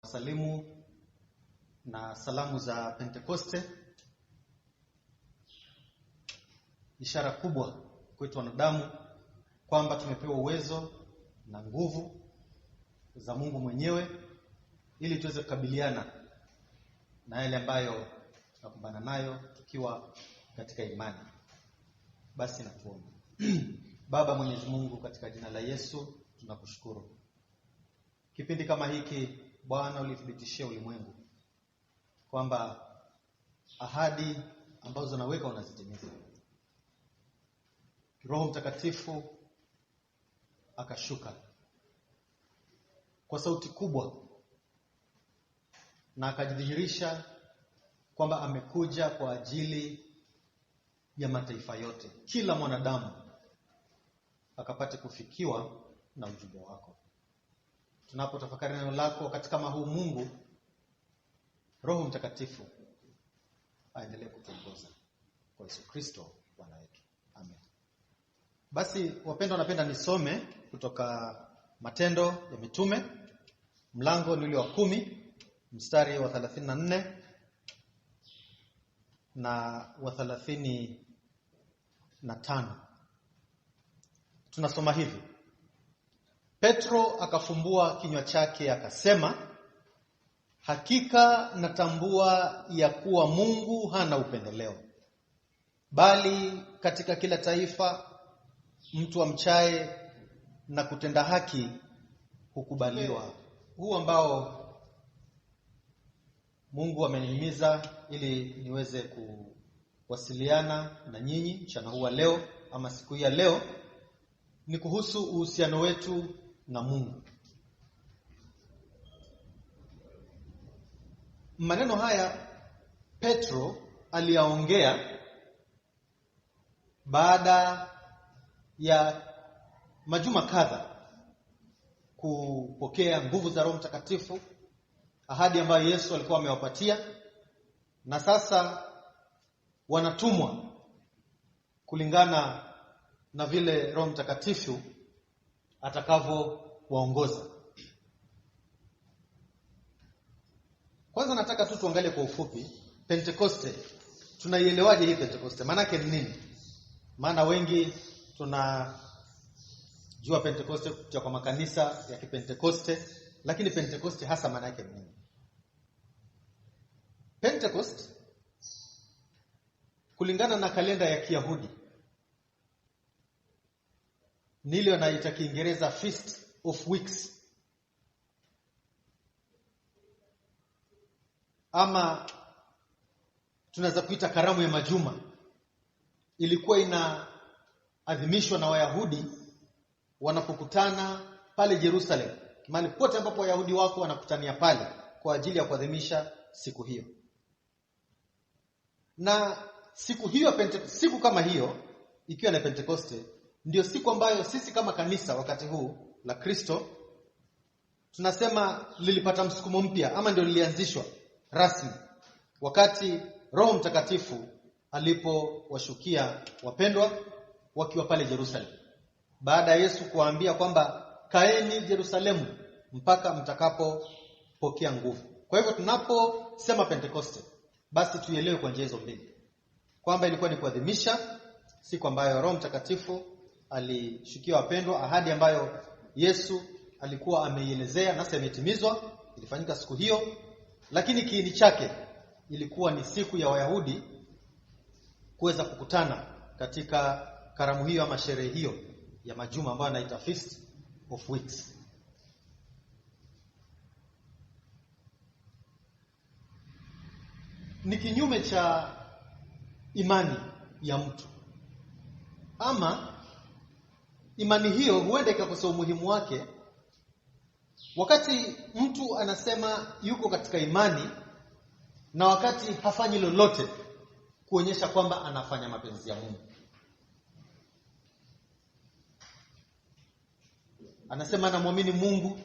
Salimu na salamu za Pentekoste, ishara kubwa kwetu wanadamu kwamba tumepewa uwezo na nguvu za Mungu mwenyewe ili tuweze kukabiliana na yale ambayo tunakumbana nayo tukiwa katika imani. Basi na tuombe. Baba Mwenyezi Mungu, katika jina la Yesu tunakushukuru. Kipindi kama hiki Bwana ulithibitishia ulimwengu kwamba ahadi ambazo unaweka unazitimiza. Roho Mtakatifu akashuka kwa sauti kubwa na akajidhihirisha kwamba amekuja kwa ajili ya mataifa yote, kila mwanadamu akapate kufikiwa na ujumbe wako. Tunapotafakari neno lako wakati kama huu, Mungu Roho Mtakatifu aendelee kutuongoza kwa Yesu Kristo Bwana wetu. Amen. Basi wapendwa, napenda nisome kutoka Matendo ya Mitume, mlango ni ule wa 10, mstari wa 34 na wa 35. Tunasoma hivi: Petro akafumbua kinywa chake akasema, hakika natambua ya kuwa Mungu hana upendeleo, bali katika kila taifa mtu amchaye na kutenda haki hukubaliwa. Huu ambao Mungu amenihimiza ili niweze kuwasiliana na nyinyi mchana huu leo ama siku hii ya leo ni kuhusu uhusiano wetu na Mungu. Maneno haya Petro aliyaongea baada ya majuma kadha kupokea nguvu za Roho Mtakatifu, ahadi ambayo Yesu alikuwa amewapatia, na sasa wanatumwa kulingana na vile Roho Mtakatifu atakavyowaongoza. Kwanza nataka tu tuangalie kwa ufupi Pentekoste. Tunaielewaje hii Pentekoste? Maana yake ni nini? Maana wengi tunajua Pentekoste kutoka kwa makanisa ya Kipentekoste, lakini Pentekoste hasa maana yake ni nini? Pentecost kulingana na kalenda ya Kiyahudi ni ile wanaita Kiingereza Feast of Weeks, ama tunaweza kuita karamu ya majuma. Ilikuwa inaadhimishwa na Wayahudi wanapokutana pale Jerusalem, mahali pote ambapo Wayahudi wako wanakutania pale kwa ajili ya kuadhimisha siku hiyo. Na siku hiyo, siku kama hiyo ikiwa na Pentekoste, ndio siku ambayo sisi kama kanisa wakati huu la Kristo tunasema lilipata msukumo mpya, ama ndio lilianzishwa rasmi wakati Roho Mtakatifu alipowashukia wapendwa wakiwa pale Jerusalem, baada ya Yesu kuwaambia kwamba kaeni Yerusalemu mpaka mtakapopokea nguvu. Kwa hivyo tunaposema Pentekoste, basi tuielewe kwa njia hizo mbili, kwamba ilikuwa ni kuadhimisha siku ambayo Roho Mtakatifu alishukia wapendwa, ahadi ambayo Yesu alikuwa ameielezea na sasa imetimizwa, ilifanyika siku hiyo. Lakini kiini chake ilikuwa ni siku ya Wayahudi kuweza kukutana katika karamu hiyo ama sherehe hiyo ya majuma ambayo anaita Feast of Weeks. Ni kinyume cha imani ya mtu, ama imani hiyo huenda ikakosa umuhimu wake wakati mtu anasema yuko katika imani na wakati hafanyi lolote kuonyesha kwamba anafanya mapenzi ya Mungu. Anasema anamwamini Mungu,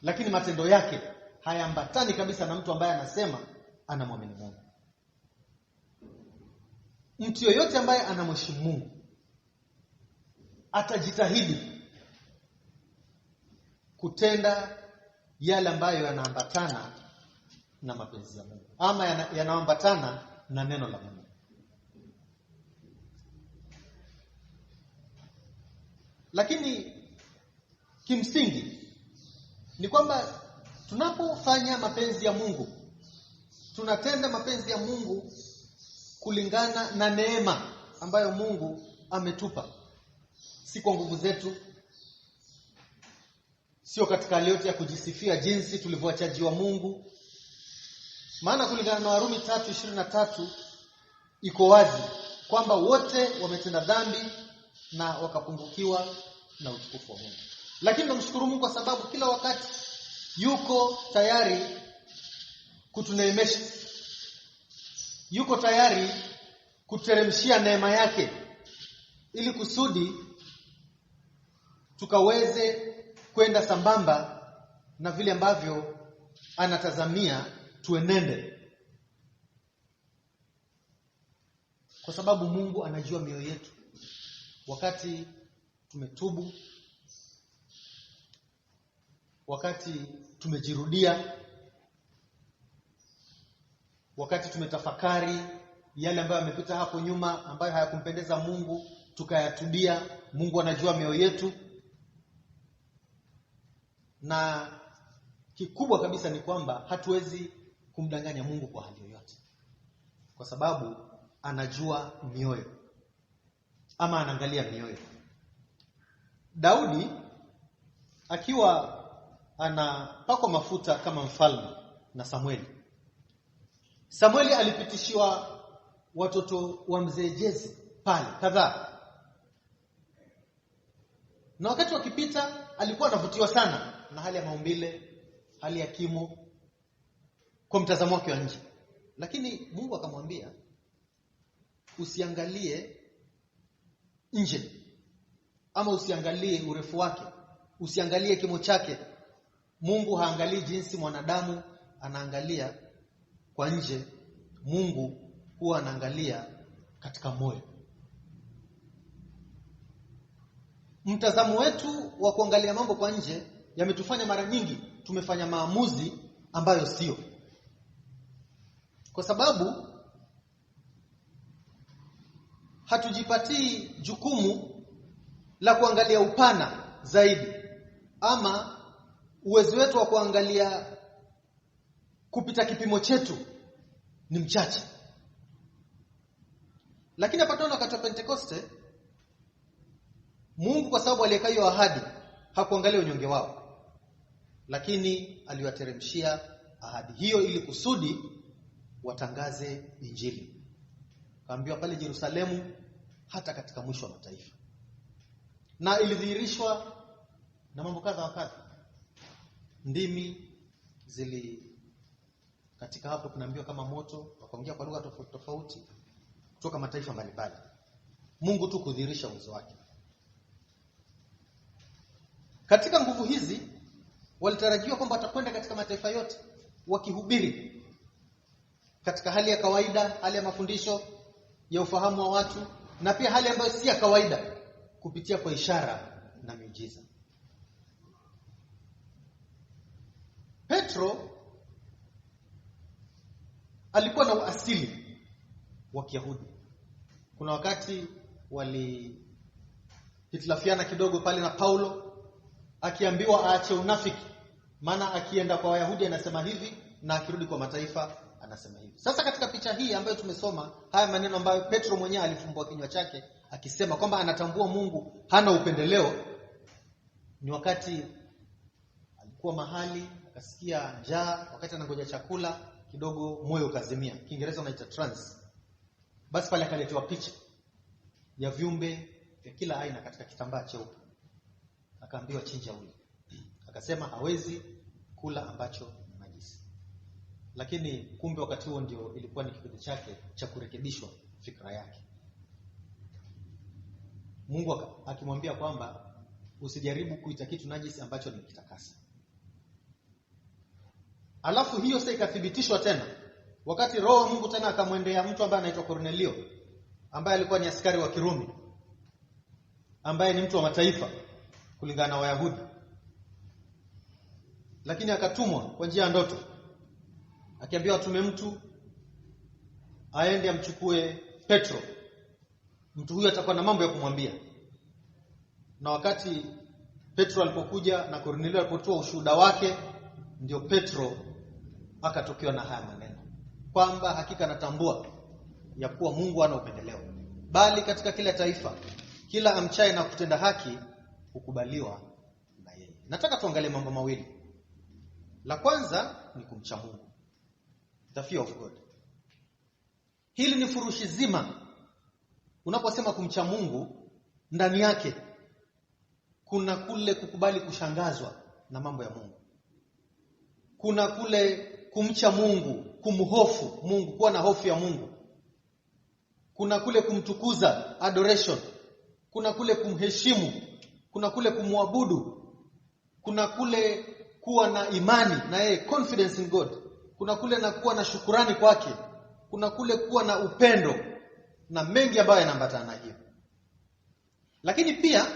lakini matendo yake hayaambatani kabisa na mtu ambaye anasema anamwamini Mungu. Mtu yoyote ambaye anamheshimu Mungu atajitahidi kutenda yale ambayo yanaambatana na mapenzi ya Mungu ama yanaambatana na neno la Mungu. Lakini kimsingi ni kwamba tunapofanya mapenzi ya Mungu, tunatenda mapenzi ya Mungu kulingana na neema ambayo Mungu ametupa. Si kwa nguvu zetu, sio katika hali yote ya kujisifia jinsi tulivyoachajiwa Mungu. Maana kulingana na Warumi 3:23 iko wazi kwamba wote wametenda dhambi na wakapungukiwa na utukufu wa Mungu. Lakini namshukuru Mungu kwa sababu kila wakati yuko tayari kutuneemesha. Yuko tayari kuteremshia neema yake ili kusudi tukaweze kwenda sambamba na vile ambavyo anatazamia tuenende. Kwa sababu Mungu anajua mioyo yetu. Wakati tumetubu, wakati tumejirudia, wakati tumetafakari yale ambayo yamepita hapo nyuma ambayo hayakumpendeza Mungu, tukayatubia, Mungu anajua mioyo yetu. Na kikubwa kabisa ni kwamba hatuwezi kumdanganya Mungu kwa hali yoyote, kwa sababu anajua mioyo ama anaangalia mioyo. Daudi akiwa anapakwa mafuta kama mfalme na Samueli alipitishiwa watoto wa mzee Jesse pale kadhaa. Na wakati wakipita alikuwa anavutiwa sana na hali ya maumbile, hali ya kimo kwa mtazamo wake wa nje. Lakini Mungu akamwambia usiangalie nje ama usiangalie urefu wake, usiangalie kimo chake. Mungu haangalii jinsi mwanadamu anaangalia kwa nje. Mungu huwa anaangalia katika moyo. Mtazamo wetu wa kuangalia mambo kwa nje yametufanya mara nyingi tumefanya maamuzi ambayo sio. Kwa sababu hatujipatii jukumu la kuangalia upana zaidi, ama uwezo wetu wa kuangalia kupita kipimo chetu ni mchache. Lakini hapa tunaona wakati wa Pentekoste Mungu kwa sababu aliweka hiyo ahadi hakuangalia unyonge wao, lakini aliwateremshia ahadi hiyo ili kusudi watangaze injili. Kaambiwa pale Yerusalemu hata katika mwisho wa mataifa. Na ilidhihirishwa na mambo kadha wa kadha. Ndimi katika hapo tunaambiwa kama moto, wakaongea kwa lugha tofauti tofauti kutoka mataifa mbalimbali. Mungu tu kudhihirisha uwezo wake. Katika nguvu hizi walitarajiwa kwamba watakwenda katika mataifa yote wakihubiri katika hali ya kawaida, hali ya mafundisho ya ufahamu wa watu, na pia hali ambayo si ya kawaida kupitia kwa ishara na miujiza. Petro alikuwa na asili wa Kiyahudi. Kuna wakati walihitilafiana kidogo pale na Paulo akiambiwa aache unafiki, maana akienda kwa Wayahudi anasema hivi na akirudi kwa mataifa anasema hivi. Sasa katika picha hii ambayo tumesoma haya maneno ambayo Petro mwenyewe alifumbua kinywa chake akisema kwamba anatambua Mungu hana upendeleo, ni wakati alikuwa mahali akasikia njaa, wakati anangoja chakula kidogo moyo ukazimia. Kiingereza wanaita trance. Basi pale akaletewa picha ya viumbe vya kila aina katika kitambaa cheupe. Akaambiwa chinja ule. Akasema hawezi kula ambacho ni najisi. Lakini kumbe wakati huo ndio ilikuwa ni kipindi chake cha kurekebishwa fikra yake. Mungu akimwambia kwamba usijaribu kuita kitu najisi ambacho ni kitakasa. Alafu hiyo sasa ikathibitishwa tena wakati Roho wa Mungu tena akamwendea mtu ambaye anaitwa Kornelio, ambaye alikuwa ni askari wa Kirumi, ambaye ni mtu wa mataifa kulingana na Wayahudi. lakini akatumwa kwa njia ya ndoto, akiambiwa atume mtu aende amchukue Petro. Mtu huyo atakuwa na mambo ya kumwambia. Na wakati Petro alipokuja na Kornelio alipotoa ushuhuda wake, ndio Petro akatokewa na haya maneno, kwamba hakika anatambua ya kuwa Mungu hana upendeleo, bali katika kila taifa kila amchaye na kutenda haki hukubaliwa na yeye. Nataka tuangalie mambo mawili. La kwanza ni kumcha Mungu, the fear of God. Hili ni furushi zima. Unaposema kumcha Mungu, ndani yake kuna kule kukubali kushangazwa na mambo ya Mungu. Kuna kule kumcha Mungu, kumhofu Mungu, kuwa na hofu ya Mungu. Kuna kule kumtukuza, adoration. Kuna kule kumheshimu, kuna kule kumwabudu. Kuna kule kuwa na imani na yeye, confidence in God. Kuna kule na kuwa na shukurani kwake. Kuna kule kuwa na upendo na mengi ambayo yanaambatana na hiyo. Lakini pia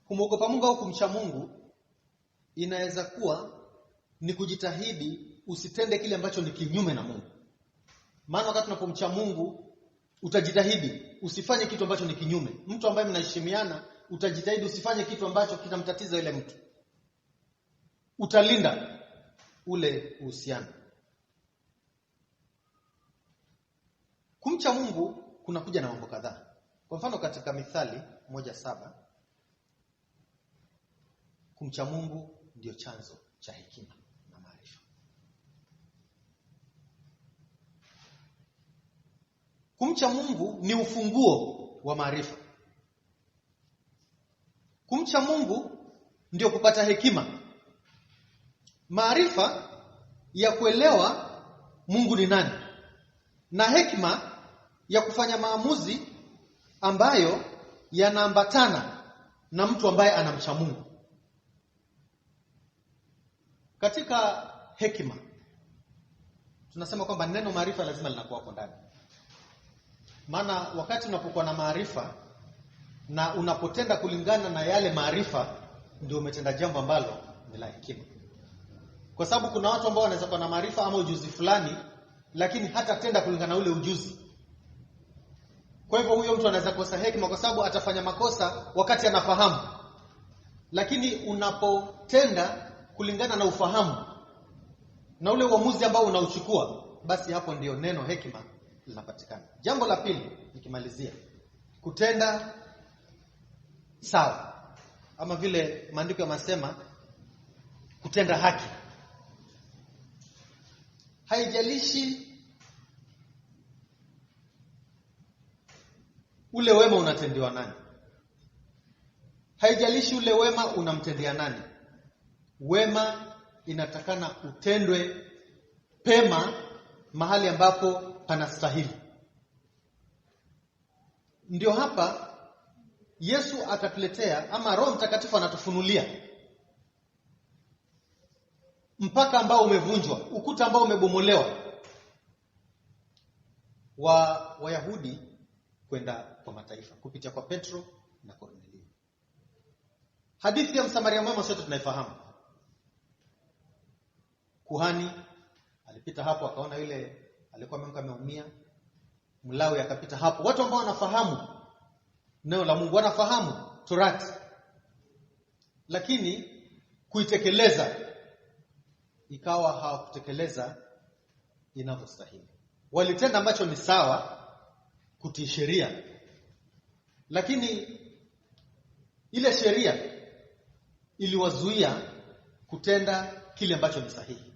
kumwogopa Mungu au kumcha Mungu inaweza kuwa ni kujitahidi usitende kile ambacho ni kinyume na Mungu. Maana wakati unapomcha Mungu utajitahidi usifanye kitu ambacho ni kinyume. Mtu ambaye mnaheshimiana utajitahidi usifanye kitu ambacho kitamtatiza yule mtu. Utalinda ule uhusiano. Kumcha Mungu kunakuja na mambo kadhaa. Kwa mfano katika Mithali 1:7, kumcha Mungu ndio chanzo cha hekima na maarifa. Kumcha Mungu ni ufunguo wa maarifa. Kumcha Mungu ndio kupata hekima, maarifa ya kuelewa Mungu ni nani, na hekima ya kufanya maamuzi ambayo yanaambatana na mtu ambaye anamcha Mungu. Katika hekima tunasema kwamba neno maarifa lazima linakuwa hapo ndani. Maana wakati unapokuwa na maarifa na unapotenda kulingana na yale maarifa, ndio umetenda jambo ambalo ni la hekima. Kwa sababu kuna watu ambao wanaweza kuwa na maarifa ama ujuzi fulani, lakini hata tenda kulingana na ule ujuzi. Kwa hivyo huyo mtu anaweza kosa hekima kwa sababu atafanya makosa wakati anafahamu. Lakini unapotenda kulingana na ufahamu na ule uamuzi ambao unauchukua, basi hapo ndio neno hekima linapatikana. Jambo la pili nikimalizia, kutenda sawa, ama vile maandiko yanasema kutenda haki. Haijalishi ule wema unatendewa nani, haijalishi ule wema unamtendea nani, wema inatakana utendwe pema mahali ambapo panastahili. Ndio hapa Yesu akatuletea, ama Roho Mtakatifu anatufunulia mpaka ambao umevunjwa, ukuta ambao umebomolewa wa Wayahudi kwenda kwa mataifa kupitia kwa Petro na Kornelio. Hadithi ya Msamaria mwema sote tunaifahamu. Kuhani alipita hapo akaona yule alikuwa ameumia. Mlawi akapita hapo. Watu ambao wanafahamu neno la Mungu, wanafahamu Torati, lakini kuitekeleza ikawa hawakutekeleza inavyostahili. Walitenda ambacho ni sawa, kutii sheria, lakini ile sheria iliwazuia kutenda kile ambacho ni sahihi.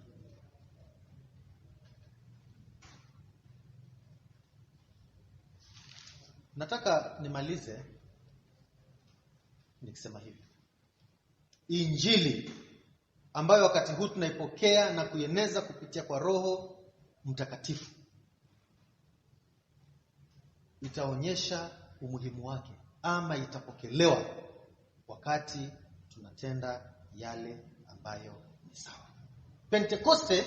Nataka nimalize nikisema hivi. Injili ambayo wakati huu tunaipokea na kuieneza kupitia kwa Roho Mtakatifu itaonyesha umuhimu wake, ama itapokelewa wakati tunatenda yale ambayo ni sawa. Pentekoste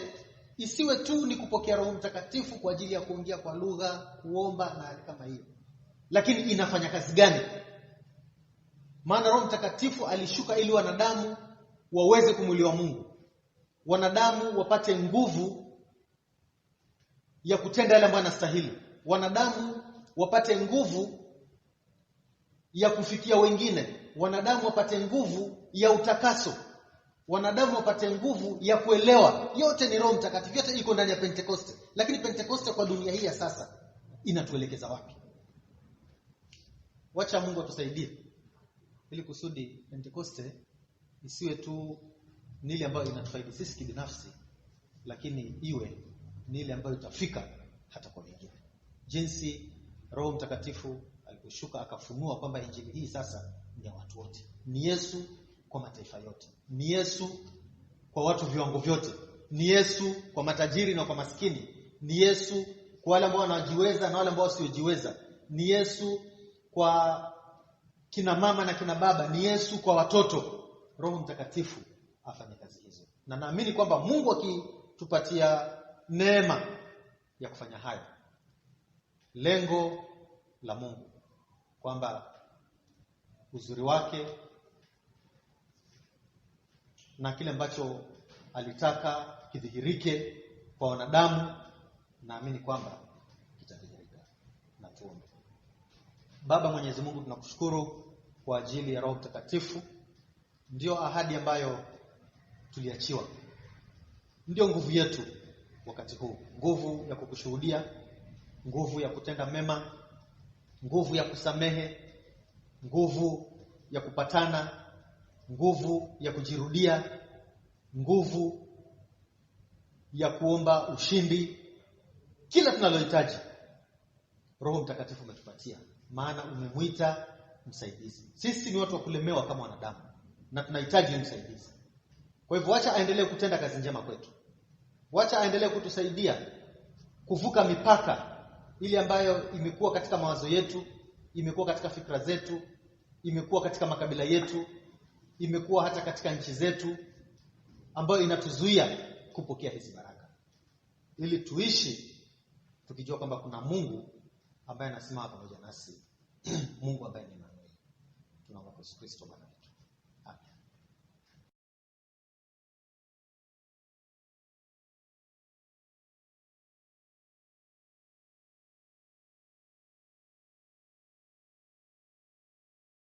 isiwe tu ni kupokea Roho Mtakatifu kwa ajili ya kuongea kwa lugha, kuomba na kama hiyo. Lakini inafanya kazi gani? Maana Roho Mtakatifu alishuka ili wanadamu waweze kumuliwa Mungu. Wanadamu wapate nguvu ya kutenda yale ambayo yanastahili. Wanadamu wapate nguvu ya kufikia wengine. Wanadamu wapate nguvu ya utakaso. Wanadamu wapate nguvu ya kuelewa. Yote ni Roho Mtakatifu, yote iko ndani ya Pentekoste. Lakini Pentekoste kwa dunia hii ya sasa inatuelekeza wapi? Wacha Mungu atusaidie ili kusudi Pentekoste isiwe tu ni ile ambayo inatufaidi sisi kibinafsi, lakini iwe ni ile ambayo itafika hata kwa wengine. Jinsi Roho Mtakatifu aliposhuka akafunua kwamba injili hii sasa ni ya watu wote. Ni Yesu kwa mataifa yote. Ni Yesu kwa watu viwango vyote. Ni Yesu kwa matajiri na kwa maskini. Ni Yesu kwa wale ambao wanajiweza na wale ambao wasiojiweza. Ni Yesu kwa kina mama na kina baba. Ni Yesu kwa watoto. Roho Mtakatifu afanye kazi hizo. Na naamini kwamba Mungu akitupatia neema ya kufanya hayo, lengo la Mungu kwamba uzuri wake na kile ambacho alitaka kidhihirike kwa wanadamu, naamini kwamba kitadhihirika. Na tuombe. Baba Mwenyezi Mungu, tunakushukuru kwa ajili ya Roho Mtakatifu. Ndio ahadi ambayo tuliachiwa. Ndio nguvu yetu wakati huu. Nguvu ya kukushuhudia, nguvu ya kutenda mema, nguvu ya kusamehe, nguvu ya kupatana, nguvu ya kujirudia, nguvu ya kuomba ushindi. Kila tunalohitaji Roho Mtakatifu umetupatia, maana umemuita msaidizi. Sisi ni watu wa kulemewa kama wanadamu na tunahitaji msaidizi. Kwa hivyo acha aendelee kutenda kazi njema kwetu. Acha aendelee kutusaidia kuvuka mipaka ile ambayo imekuwa katika mawazo yetu, imekuwa katika fikra zetu, imekuwa katika makabila yetu, imekuwa hata katika nchi zetu, ambayo inatuzuia kupokea hizi baraka. Ili tuishi tukijua kwamba kuna Mungu ambaye anasimama pamoja nasi. Mungu ambaye ni Emmanuel. Tunaomba kwa Yesu Kristo Bwana wetu.